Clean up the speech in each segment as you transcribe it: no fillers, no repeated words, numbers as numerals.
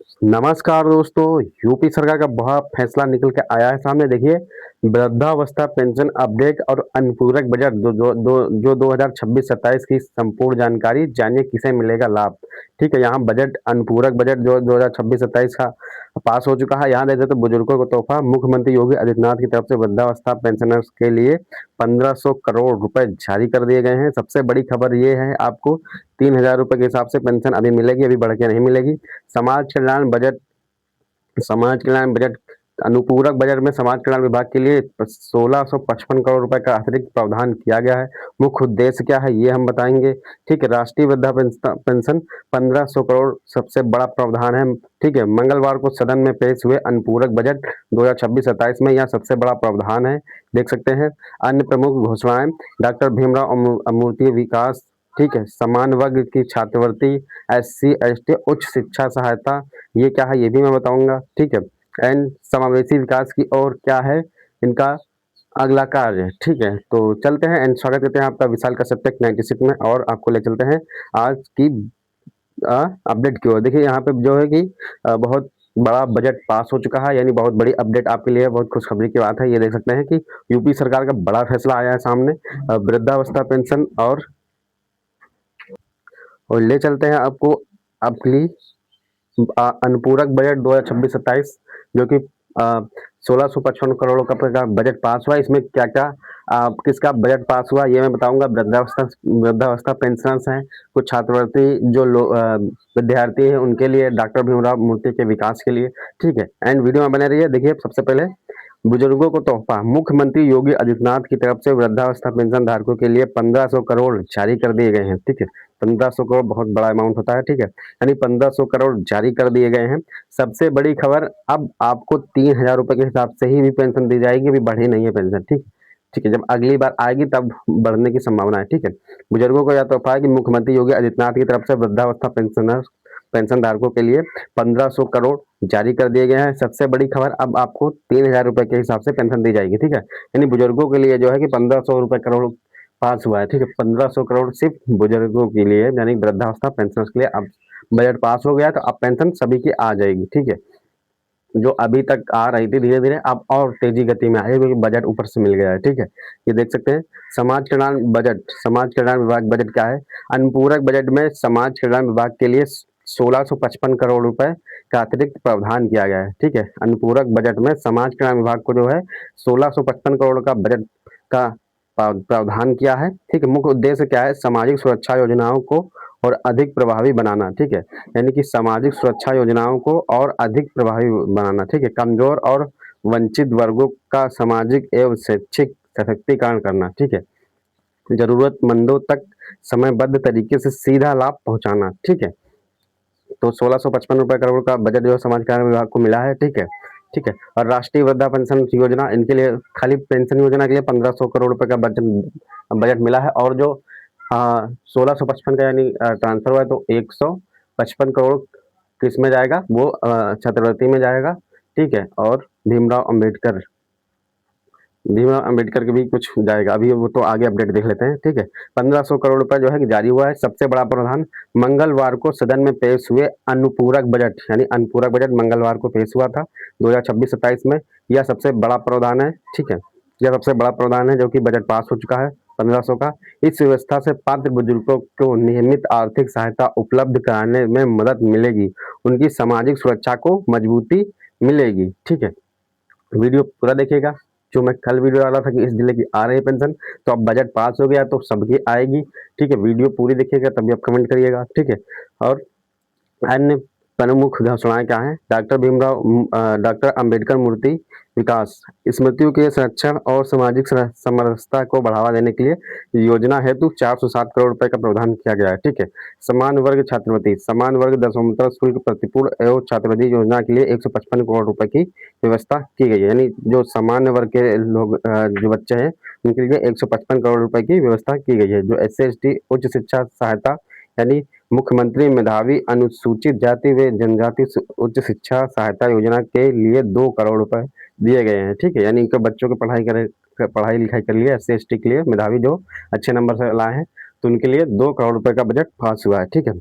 नमस्कार दोस्तों, यूपी सरकार का बड़ा फैसला निकल के आया है सामने। देखिए, वृद्धावस्था पेंशन अपडेट और अनुपूरक बजट जो 2026-27 की संपूर्ण जानकारी जानिए किसे मिलेगा लाभ। ठीक है, यहाँ बजट अनुपूरक बजट जो 2026-27 का पास हो चुका है। यहाँ देते तो बुजुर्गों को तोहफा, मुख्यमंत्री योगी आदित्यनाथ की तरफ से वृद्धावस्था पेंशनर्स के लिए 1500 करोड़ रुपए जारी कर दिए गए हैं। सबसे बड़ी खबर ये है, आपको 3000 रुपए के हिसाब से पेंशन अभी मिलेगी, अभी बढ़ के नहीं मिलेगी। समाज कल्याण बजट अनुपूरक बजट में समाज कल्याण विभाग के लिए 1655 करोड़ रुपए का अतिरिक्त प्रावधान किया गया है। मुख्य उद्देश्य क्या है ये हम बताएंगे। ठीक है, राष्ट्रीय वृद्धा पेंशन 1500 करोड़ सबसे बड़ा प्रावधान है। ठीक है, मंगलवार को सदन में पेश हुए अनुपूरक बजट 2026-27 में यह सबसे बड़ा प्रावधान है, देख सकते हैं। अन्य प्रमुख घोषणाएं, डॉक्टर भीमराव अमूर्ति विकास, ठीक है, समान वर्ग की छात्रवृत्ति, SC ST उच्च शिक्षा सहायता, ये क्या है ये भी मैं बताऊंगा। ठीक है, एंड समावेशी विकास की ओर क्या है इनका अगला कार्य। ठीक है, तो चलते हैं एंड स्वागत करते हैं आपका विशाल का सब्जेक्ट 96 में, और आपको ले चलते हैं आज की अपडेट की ओर। देखिए यहाँ पे जो है कि बहुत बड़ा बजट पास हो चुका है, यानी बहुत बड़ी अपडेट आपके लिए, बहुत खुशखबरी की बात है। ये देख सकते हैं कि यूपी सरकार का बड़ा फैसला आया है सामने, वृद्धावस्था पेंशन और ले चलते हैं आपको अपनी अनुपूरक बजट 2026-27 जो कि 1655 करोड़ का बजट पास हुआ। इसमें क्या क्या किसका बजट पास हुआ ये मैं बताऊंगा। वृद्धावस्था पेंशनर्स हैं, कुछ छात्रवृत्ति जो विद्यार्थी हैं उनके लिए, डॉक्टर भीमराव मूर्ति के विकास के लिए। ठीक है, एंड वीडियो में बने रहिए। देखिए, सबसे पहले बुजुर्गों को तोहफा, मुख्यमंत्री योगी आदित्यनाथ की तरफ से वृद्धावस्था पेंशन धारकों के लिए 1500 करोड़ जारी कर दिए गए हैं। ठीक है, 1500 करोड़ बहुत बड़ा अमाउंट होता है। ठीक है, यानी 1500 करोड़ जारी कर दिए गए हैं। सबसे बड़ी खबर, अब आपको 3000 रुपए के हिसाब से ही भी पेंशन दी जाएगी, अभी बढ़ी नहीं है पेंशन। ठीक ठीक है, जब अगली बार आएगी तब बढ़ने की संभावना है। ठीक है, बुजुर्गों को यह तोहफा है कि मुख्यमंत्री योगी आदित्यनाथ की तरफ से वृद्धावस्था पेंशन धारकों के लिए 1500 करोड़ जारी कर दिए गए हैं। सबसे बड़ी खबर, अब आपको 3000 रुपए के हिसाब से पेंशन दी जाएगी। ठीक है, यानी बुजुर्गों के लिए जो है कि 1500 रुपए करोड़ पास हुआ है। ठीक है, 1500 करोड़ सिर्फ बुजुर्गों के लिए, यानी वृद्धावस्था पेंशन के लिए अब बजट पास हो गया, तो अब पेंशन सभी की आ जाएगी। ठीक है, जो अभी तक आ रही थी धीरे धीरे अब और तेजी गति में आएगी, क्योंकि बजट ऊपर से मिल गया है। ठीक है, ये देख सकते हैं। समाज कल्याण विभाग बजट क्या है। अनुपूरक बजट में समाज कल्याण विभाग के लिए 1655 करोड़ रुपए का अतिरिक्त प्रावधान किया गया है। ठीक है, अनुपूरक बजट में समाज कल्याण विभाग को जो है 1655 करोड़ का बजट का प्रावधान किया है। ठीक है, मुख्य उद्देश्य क्या है, सामाजिक सुरक्षा योजनाओं को और अधिक प्रभावी बनाना। ठीक है, यानी कि सामाजिक सुरक्षा योजनाओं को और अधिक प्रभावी बनाना। ठीक है, कमजोर और वंचित वर्गों का सामाजिक एवं शैक्षिक सशक्तिकरण करना। ठीक है, जरूरतमंदों तक समयबद्ध तरीके से सीधा लाभ पहुंचाना। ठीक है, तो 1655 करोड़ का बजट जो समाज कल्याण विभाग को मिला है। ठीक है, ठीक है, और राष्ट्रीय वृद्धा पेंशन योजना, इनके लिए खाली पेंशन योजना के लिए 1500 करोड़ रुपए का बजट मिला है। और जो 1655 का यानी ट्रांसफर हुआ है, तो 155 करोड़ किस में जाएगा, वो छात्रवृत्ति में जाएगा। ठीक है, और भीमराव अंबेडकर के भी कुछ जाएगा, अभी वो तो आगे अपडेट देख लेते हैं। ठीक है, 1500 करोड़ रुपए जो है कि जारी हुआ है। सबसे बड़ा प्रावधान, मंगलवार को सदन में पेश हुए अनुपूरक बजट, यानी अनुपूरक बजट मंगलवार को पेश हुआ था 2026-27 में। यह सबसे बड़ा प्रावधान है। ठीक है, यह सबसे बड़ा प्रावधान है जो कि बजट पास हो चुका है 1500 का। इस व्यवस्था से पात्र बुजुर्गों को नियमित आर्थिक सहायता उपलब्ध कराने में मदद मिलेगी, उनकी सामाजिक सुरक्षा को मजबूती मिलेगी। ठीक है, वीडियो पूरा देखिएगा। जो मैं कल वीडियो डाला था कि इस जिले की आ रही है पेंशन, तो अब बजट पास हो गया तो सबकी आएगी। ठीक है, वीडियो पूरी देखिएगा तभी आप कमेंट करिएगा। ठीक है, और अन्य प्रमुख घोषणाएं क्या है। डॉक्टर अंबेडकर मूर्ति विकास, स्मृतियों के संरक्षण और सामाजिक समरसता को बढ़ावा देने के लिए योजना हेतु 407 करोड़ रुपए का प्रावधान किया गया है। ठीक है, समान वर्ग छात्रवृत्ति, समान वर्ग दशमलव शुल्क प्रतिपूर्ण एवं छात्रवृत्ति योजना के लिए 155 करोड़ रुपए की व्यवस्था की गई है। यानी जो सामान्य वर्ग के लोग जो बच्चे हैं उनके लिए 155 करोड़ रुपए की व्यवस्था की गई है। जो SC ST उच्च शिक्षा सहायता, यानी मुख्यमंत्री मेधावी अनुसूचित जाति व जनजाति उच्च शिक्षा सहायता योजना के लिए 2 करोड़ रुपए दिए गए हैं। ठीक है, यानी इनके बच्चों को पढ़ाई लिखाई कर लिए, SC ST के लिए मेधावी जो अच्छे नंबर से लाए हैं, तो उनके लिए 2 करोड़ रुपए का बजट पास हुआ है। ठीक है,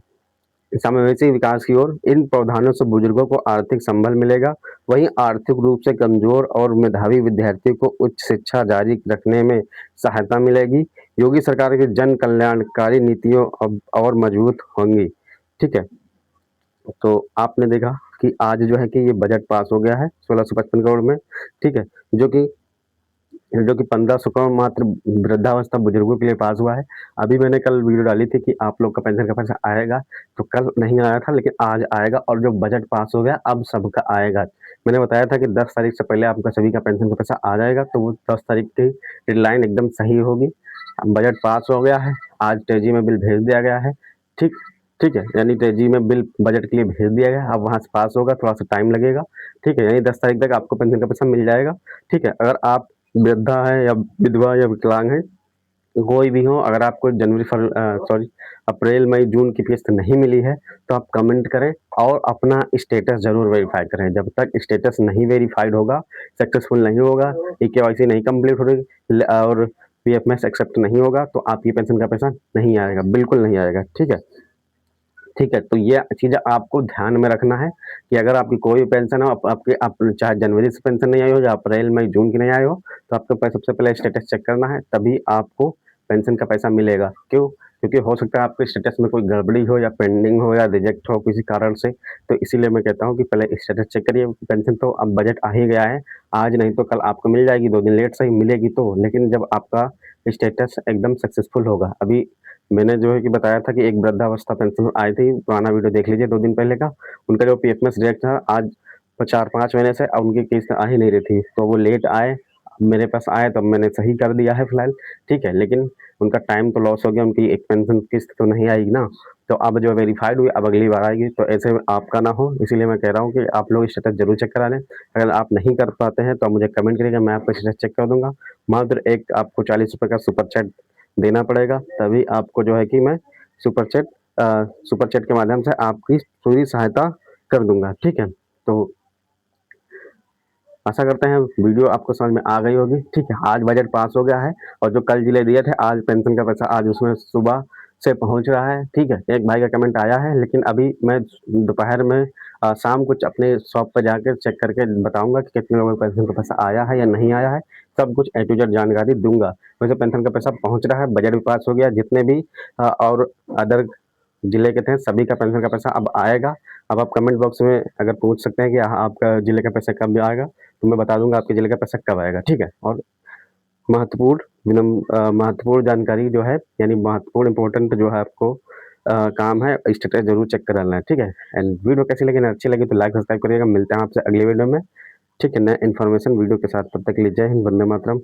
समावेशी विकास की ओर। इन प्रावधानों से बुजुर्गों को आर्थिक संबल मिलेगा, वहीं आर्थिक रूप से कमजोर और मेधावी विद्यार्थियों को उच्च शिक्षा जारी रखने में सहायता मिलेगी। योगी सरकार की जन कल्याणकारी नीतियों अब और मजबूत होंगी। ठीक है, तो आपने देखा कि आज जो है कि ये बजट पास हो गया है 1655 करोड़ में। ठीक है, जो कि 1500 करोड़ मात्र वृद्धावस्था बुजुर्गों के लिए पास हुआ है। अभी मैंने कल वीडियो डाली थी कि आप लोग का पेंशन का पैसा आएगा, तो कल नहीं आया था लेकिन आज आएगा, और जो बजट पास हो गया अब सबका आएगा। मैंने बताया था कि 10 तारीख से पहले आपका सभी का पेंशन का पैसा आ जाएगा, तो वो 10 तारीख की डेडलाइन एकदम सही होगी। बजट पास हो गया है, आज तेजी में बिल भेज दिया गया है। ठीक ठीक है, यानी तेजी में बिल बजट के लिए भेज दिया गया है, अब वहाँ से पास होगा, थोड़ा सा टाइम लगेगा। ठीक है, यानी 10 तारीख तक आपको पेंशन का पैसा मिल जाएगा। ठीक है, अगर आप वृद्धा है या विधवा या विकलांग है, कोई भी हो, अगर आपको सॉरी अप्रैल मई जून की किस्त नहीं मिली है तो आप कमेंट करें और अपना स्टेटस जरूर वेरीफाई करें। जब तक स्टेटस नहीं वेरीफाइड होगा, सक्सेसफुल नहीं होगा, केवाईसी नहीं कंप्लीट हो रही और पीएफएमएस एक्सेप्ट नहीं होगा, तो आपकी पेंशन का पैसा नहीं आएगा, बिल्कुल नहीं आएगा। ठीक है, ठीक है, तो ये चीज़ें आपको ध्यान में रखना है कि अगर आपकी कोई भी पेंशन हो, आप चाहे जनवरी से पेंशन नहीं आई हो या अप्रैल मई जून की नहीं आई हो, तो आपको सबसे पहले स्टेटस चेक करना है, तभी आपको पेंशन का पैसा मिलेगा। क्यों? क्योंकि हो सकता है आपके स्टेटस में कोई गड़बड़ी हो या पेंडिंग हो या रिजेक्ट हो किसी कारण से, तो इसीलिए मैं कहता हूँ कि पहले स्टेटस चेक करिए। पेंशन तो अब बजट आ ही गया है, आज नहीं तो कल आपको मिल जाएगी, 2 दिन लेट सही मिलेगी तो, लेकिन जब आपका स्टेटस एकदम सक्सेसफुल होगा। अभी मैंने जो है कि बताया था कि एक वृद्धावस्था पेंशन आई थी, पुराना वीडियो देख लीजिए 2 दिन पहले का। उनका जो पीएफएमएस रिजेक्ट था, आज 4-5 महीने से अब उनकी किस्त आ ही नहीं रही थी, तो वो लेट आए, मेरे पास आए तो मैंने सही कर दिया है फिलहाल। ठीक है, लेकिन उनका टाइम तो लॉस हो गया, उनकी एक पेंशन किस्त तो नहीं आएगी ना, तो अब जो वेरीफाइड हुई अब अगली बार आएगी, तो ऐसे में आपका ना हो, इसीलिए मैं कह रहा हूँ कि आप लोग स्टेटस जरूर चेक करा लें। अगर आप नहीं कर पाते हैं तो आप मुझे कमेंट करिएगा, मैं आपका स्टेटस चेक कर दूंगा। मात्र एक आपको 40 रुपये का सुपर चैट देना पड़ेगा, तभी आपको जो है कि मैं सुपर चैट सुपर चैट के माध्यम से आपकी पूरी सहायता कर दूंगा। ठीक है, तो आशा करते हैं वीडियो आपको समझ में आ गई होगी। ठीक है, आज बजट पास हो गया है और जो कल जिले दिए थे, आज पेंशन का पैसा आज उसमें सुबह से पहुंच रहा है। ठीक है, एक भाई का कमेंट आया है, लेकिन अभी मैं दोपहर में शाम को अपने शॉप पर जाकर चेक करके बताऊंगा कि कितने लोगों को पेंशन का पैसा आया है या नहीं आया है। सब कुछ ए टू जेड जानकारी दूंगा। वैसे पेंशन का पैसा पहुंच रहा है, बजट भी पास हो गया, जितने भी और अदर जिले के थे सभी का पेंशन का पैसा अब आएगा। अब आप कमेंट बॉक्स में अगर पूछ सकते हैं कि आपका जिले का पैसा कब आएगा, तो मैं बता दूंगा आपके जिले का पैसा कब आएगा। ठीक है, और महत्वपूर्ण जानकारी जो है, यानी महत्वपूर्ण इंपॉर्टेंट जो है आपको काम है, स्टेटस जरूर चेक कराना है। ठीक है, एंड वीडियो कैसी लगी ना, अच्छी लगी तो लाइक सब्सक्राइब करिएगा। मिलते हैं आपसे अगली वीडियो में। ठीक है, नए इन्फॉर्मेशन वीडियो के साथ, तब तक के लिए जय हिंद, वंदे मातरम।